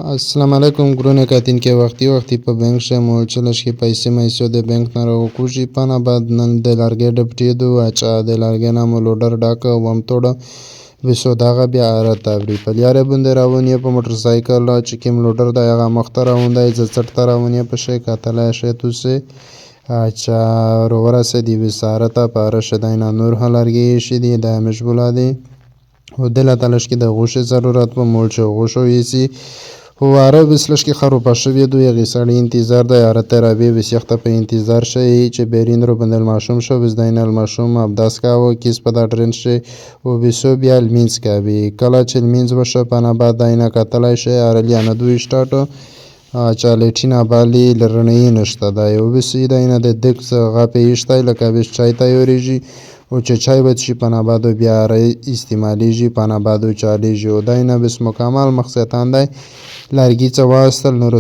السلام علیکم ګرونه کاتین کې وختي په بانک شامل چلش کې پیسې مېسو د بانک نه راوکوشي پانا بعد نن د لارګې ډپټي دو اچا د لارګې نامو لوډر ډاک وم توډه وسو داغه بیا راتاوري په لیاره بند راونی په موټر سایکل چې کوم لوډر د هغه مختره وندای ز چټ راونی په شي کاتله شي توسه اچا روورا سدی وسارتا پر شداینا نور هلارګې شې دی د مشغوله و دل تلاش کې د غوښه ضرورت په مول شو غوښو یسی واره بسلش کې خروپا شوی دوی غیسړی انتظار د یاره ترابی وسیخته په انتظار شي چې بیرین رو بندل ماشوم شو وزداین الماشوم ابداس کاو کیس په دا ټرین شي او بسو بیا المینز کاوی کله چې المینز وشو پانا بعد داینا کتلای شي ارلیانه دوی سٹارټ چالیټینا بالی لرنی نشته دا یو بسی داینا د دک غاپې ایشتای لکه بس چای تایوریږي او چې چای بچ شي پانا بعد بیا استعمالیږي پانا بعد چالیږي او داینا بس مکمل مقصد اندای لارګي څه واستل نور